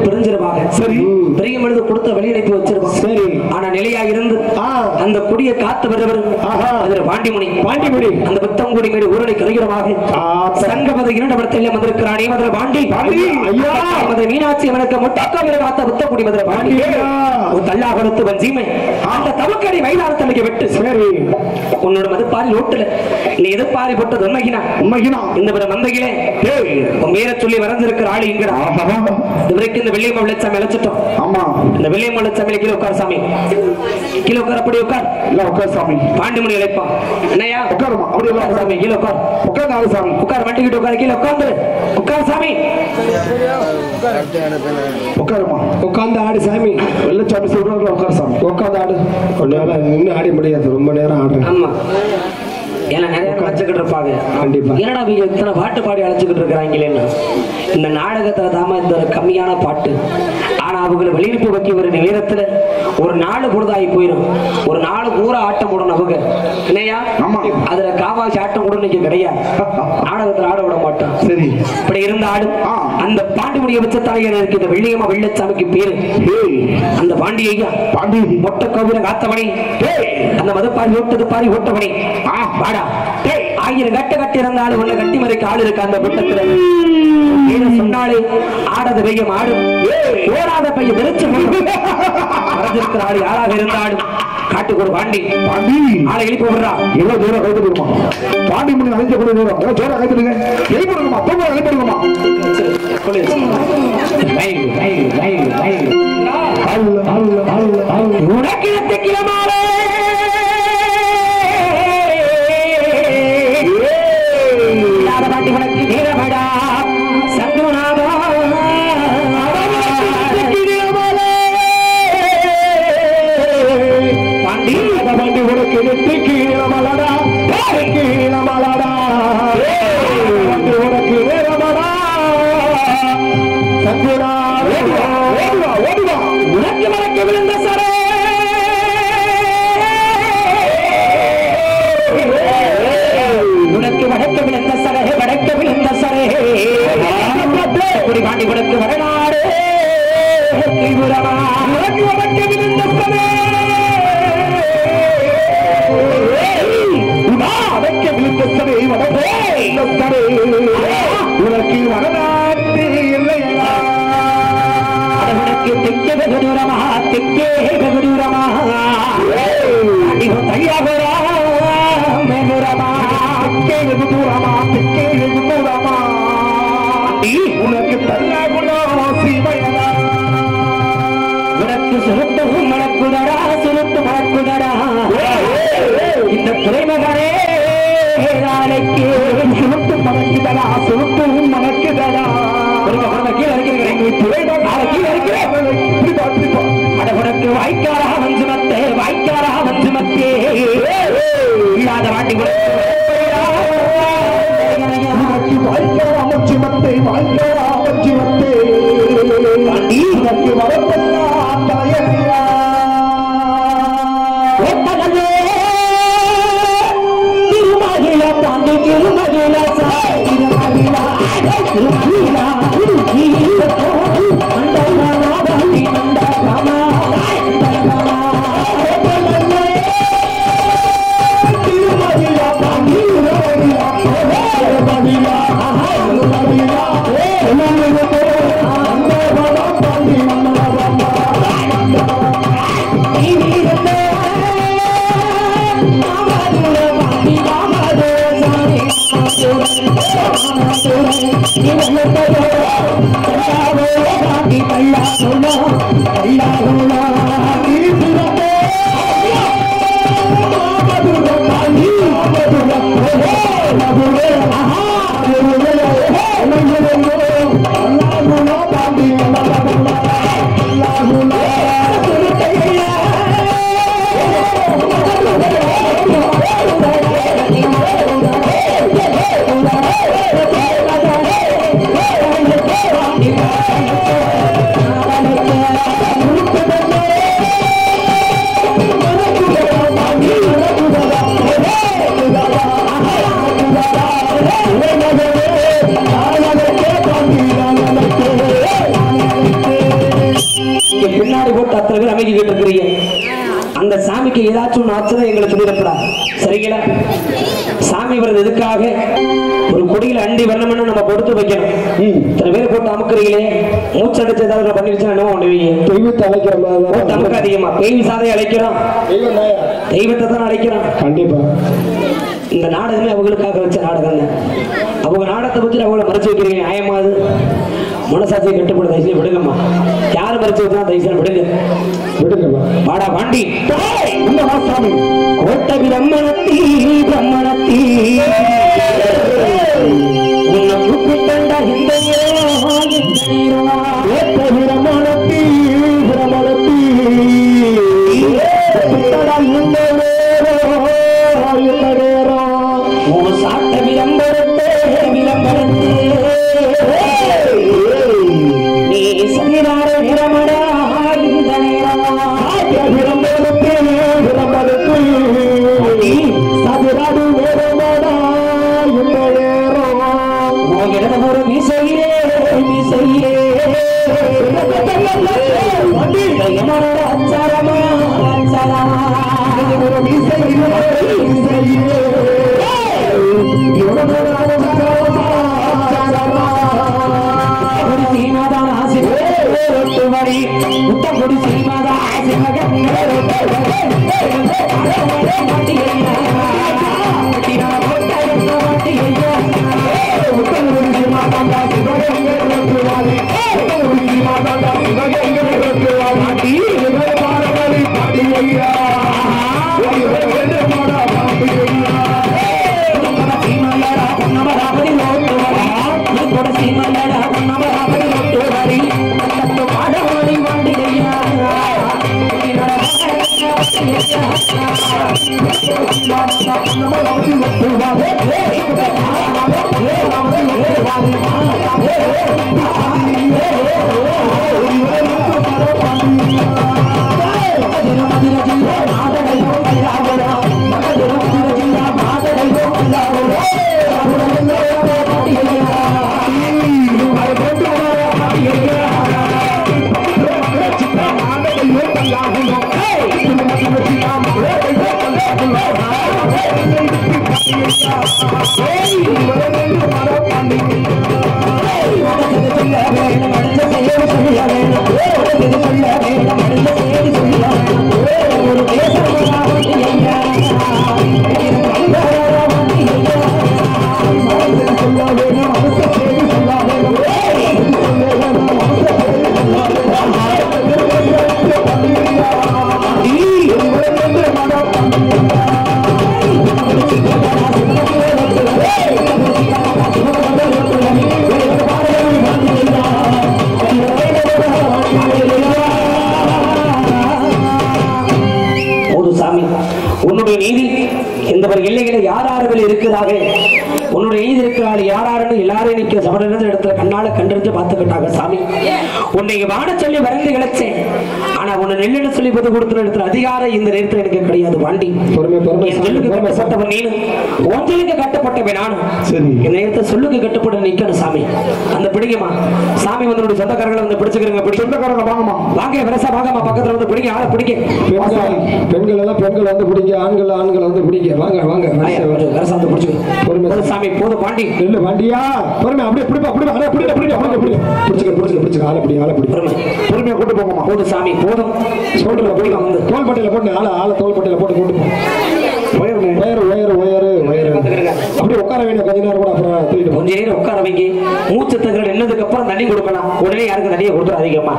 பிரிஞ்சிருவாங்க. சரி, பிரியும் பொழுது கொடுத்த வழி அனுப்பி வச்சிருவாங்க. சரி, ஆனா நிலையா இருந்து அந்த குடியை காத்து வருவர் பாண்டிமுனி. பாண்டிமுனி அந்த புத்தங்குடி மேடு ஊரடை கருகிறமாக சங்கமத இரண்டவரத்தில் வந்திருக்கிறானே மதுரை பாண்டி. ஐயா மதுரை மீனாட்சி அவனுக்கு முட்டாக்காவில காத்த புத்தங்குடி மதுரை பாண்டி தள்ளா கொடுத்து வஞ்சீமை அந்த தவக்கடை மைதானத்தமைக்கு விட்டு. சரி, உன்னோட மதுப்பாரி ஓட்டுல நீ எதிர்பாரி போட்டது உண்மைகினா உண்மைகினா இந்த மந்தகிலே மீற சொல்லி வரைஞ்சிருக்கிற ஆளு இங்க இதுவரைக்கும் இந்த வெள்ளியம்மா வெள்ளச்சாமி அழைச்சிட்டோம். ஆமா, இந்த வெள்ளியம்மா வெள்ளச்சாமியில கீழே உட்கார் சாமி, கீழே உட்கார், அப்படி உட்கார். இல்ல உட்கார் சாமி. பாண்டிமுனி அழைப்பான். என்னையா உட்காருமா, அப்படி உட்கார் சாமி, கீழே உட்கார். உட்கார் சாமி, உட்கார், வண்டிக்கிட்டு உட்கார், கீழே உட்கார்ந்து உட்கார் சாமி. உட்காருமா, உட்கார்ந்து ஆடு சாமி. வெள்ளச்சாமி சொல்றாங்க உட்கார் சாமி, உட்கார்ந்து ஆடு. கொஞ்ச நேரம் நின்று ஆடி முடியாது, ரொம்ப நேரம் ஆடுறேன். ஆமா, ஏன்னா நிறைய அழைச்சுக்கிட்டு இருப்பாங்க. கண்டிப்பா. என்னடா நீங்க இத்தனை பாட்டு பாடி அழைச்சுக்கிட்டு இருக்கிறாங்களேன்னு இந்த நாடகத்துல தாம இந்த கம்மியான பாட்டு. ஆனா அவங்களை வெளியிட்டு வைக்க வர நேரத்துல ஒரு நாலு பொழுதாகி போயிடும். ஒரு நாலு பூரா ஆட்டம் போடணும் அவங்க. இல்லையா? அதுல காவாசி ஆட்டம் கூட இன்னைக்கு கிடையாது. நாடகத்துல ஆட விட மாட்டோம். சரி, இப்படி இருந்த ஆடு அந்த பாண்டிமுடிய வச்ச தலைவர் இருக்கிற வெள்ளியம்மா வெள்ளச்சாமிக்கு பேரு அந்த பாண்டியா. பாண்டி மொட்டை கோவில காத்தமணி அந்த மதுப்பாரி ஓட்டது பாரி ஓட்டமணி. ஆயிரம் கட்டு கட்டி இருந்தாலும் உள்ள கட்டி மறைக்க ஆள் இருக்கு அந்த கூட்டத்துல. சொன்னாலே ஆடத பையன் ஆடு, ஓடாத பையன் வெறிச்சு மறைஞ்சிருக்கிற ஆடு யாராக இருந்தாலும் காட்டுக்கு ஒரு பாண்டி. பாண்டி ஆளை எழுப்பி விடுறா. எவ்வளவு தூரம் கைத்துடுமா பாண்டி முன்னி அழைச்சக்கூடிய தூரம் ஜோரா கைத்துடுங்க. எழுப்பிடுங்கம்மா, தூங்க எழுப்பிடுங்கம்மா. உனக்கு கிளமாலே உனக்கு நேரமடா சங்குநாதா பாண்டி பாண்டி உனக்கு நெற்றி கீழமலடா கீழமலடா உனக்கு நேரமடா சங்குநாதா உனக்கு மறக்க விழுந்த சரே உனக்கு வடக்க விழுந்த சரே வடக்க விழுந்த சரே பாண்டி உனக்கு வரலாறு உனக்கு வடக்க விழுந்த சரே வடக்க விழுந்த சரே வடக்க சரே உனக்கு வரலாற்று இல்லையா? உனக்கு தெற்கே வெகு தூரமா தெற்கே வெகு தூரமா தையாகுரா மேகுரமா தெற்கே வெகு தூரமா தெற்கே வெகு தூரமா உனக்கு தல்லாகுலோ சிவயதா உனக்கு சுருட்டு மணக்குதடா சுருட்டு மணக்குதடா இந்த துறைமகனே நாளைக்கு சுருட்டு மணக்குதடா சுருட்டு மணக்குதடா கீழே இருக்கிறேன். உனக்கு வாய்க்காரா வஞ்சுமத்தே வாய்க்காரா வஞ்சுமத்தே இல்லாத வாட்டி வாய்க்காரா வஞ்சுமத்தே வாய்க்காரா வஞ்சுமத்தே உனக்கு வரப்பட்ட நீங்க பின்னாடி போட்டு அத்தனை பேர் அமைக்கிட்டு இருக்கிறீங்க. அந்த சாமிக்கு ஏதாச்சும் ஒன்று ஆச்சுன்னா எங்களை சொல்லிடப்படா, சரிங்களா? சாமி வர்றது எதுக்காக? ஒரு கொடியில அண்டி வரணும்னு நம்ம கொடுத்து வைக்கணும். இத்தனை பேர் போட்டு அமுக்குறீங்களே, மூச்சடிச்சு ஏதாவது பண்ணிருச்சா என்ன பண்ணுவீங்க? தெய்வத்தை அழைக்கிற மாதிரி நமக்கு அதிகமா பேய் சாதையை அழைக்கிறோம், தெய்வத்தை தான் அழைக்கிறோம். கண்டிப்பா இந்த நாடகமே அவங்களுக்காக வச்ச நாடகம். அவங்க நாடகத்தை பற்றி அவங்கள மறைச்சு வைக்கிறீங்க, நியாயமாது? மனசாட்சியை கட்டுப்பட தயவுசெய்து விடுங்கம்மா. யாரும் மறைச்சு வச்சா தயவுசெய்து விடுங்க, விடுங்கம்மா. வாடா பாண்டி கோட்டை பிரம்மணத்தி பிரம்மணத்தி உன்னை கூப்பிட்டா இந்த பிரம்மணத்தி பிரம்மணத்தி சாட்ட விளம்பரத்தே விளம்பரத்தே நீ சன்னிதான நிறமடா இந்த விளம்பரத்தே விளம்பரத்தே சதுராடு நேரமடா இந்த நேரம் ஒரு விசையே விசையே என்னோட அச்சாரமா அச்சாரமா ஒரு விசையே விசையே முத்தப்பொடி சீமாதா உன்னுடைய நீதி இந்த எல்லைகளை யார் யார்கள் இருக்கிறாங்க, உன்னுடைய நீதி இருக்கிறாள் யார் யாருன்னு எல்லாரும் நிற்கிற சமண இடத்துல கண்ணால கண்டறிஞ்சு பார்த்துக்கிட்டாங்க. சாமி உன்னை வாட சொல்லி வரைந்து கிடச்சேன், ஆனா உன்னை நெல்லிட சொல்லி பத்து கொடுத்த இடத்துல அதிகாரம் இந்த நேரத்தில் எனக்கு கிடையாது. பாண்டி சொல்லுக்கு கட்டப்பட்டவன் நீனு, ஒன்றலுக்கு கட்டப்பட்டவன் நானும். இந்த நேரத்தை சொல்லுக்கு கட்டப்பட்ட நிக்கணும் சாமி. அந்த பிடிக்குமா சாமி வந்து சொந்தக்காரங்களை வந்து பிடிச்சுக்கிறங்க, பிடி சொந்தக்காரங்க வாங்கம்மா, வாங்க விரசா வாங்கம்மா, பக்கத்துல வந்து பிடிக்க ஆளை பிடிக்க. பெண்கள் எல்லாம் பெண்கள் வந்து பிடிக்க, ஆண்கள் ஆண்கள் வந்து பிடிக்க. வாங்க வாங்க விரசா வந்து பிடிச்சுக்க சாமி. போதும் பாண்டி இல்ல பாண்டியா, பொறுமை அப்படியே பிடிப்பா பிடிப்பா பிடிக்க பிடிக்க பிடிச்சுக்க பிடிச்சுக்க பிடிச்சுக்க ஆளை பிடி ஆளை பிடி பொறுமையா கூட்டு போங்கம்மா. போதும் சாமி போதும். சொல்ற பிடிக்க வந்து தோல்பட்டையில போட்டு ஆளை தோல்பட்டையில போட்டு கூட்டு அப்படியே உட்கார வேண்டிய கொஞ்ச நேரம் கூட அப்புறம் கொஞ்ச நேரம் உட்கார வைங்க. மூச்சு தகவல் என்னதுக்கு அப்புறம் தண்ணி கொடுக்கலாம். உடனே யாருக்கு தண்ணியை கொடுத்துரு அதிகமா.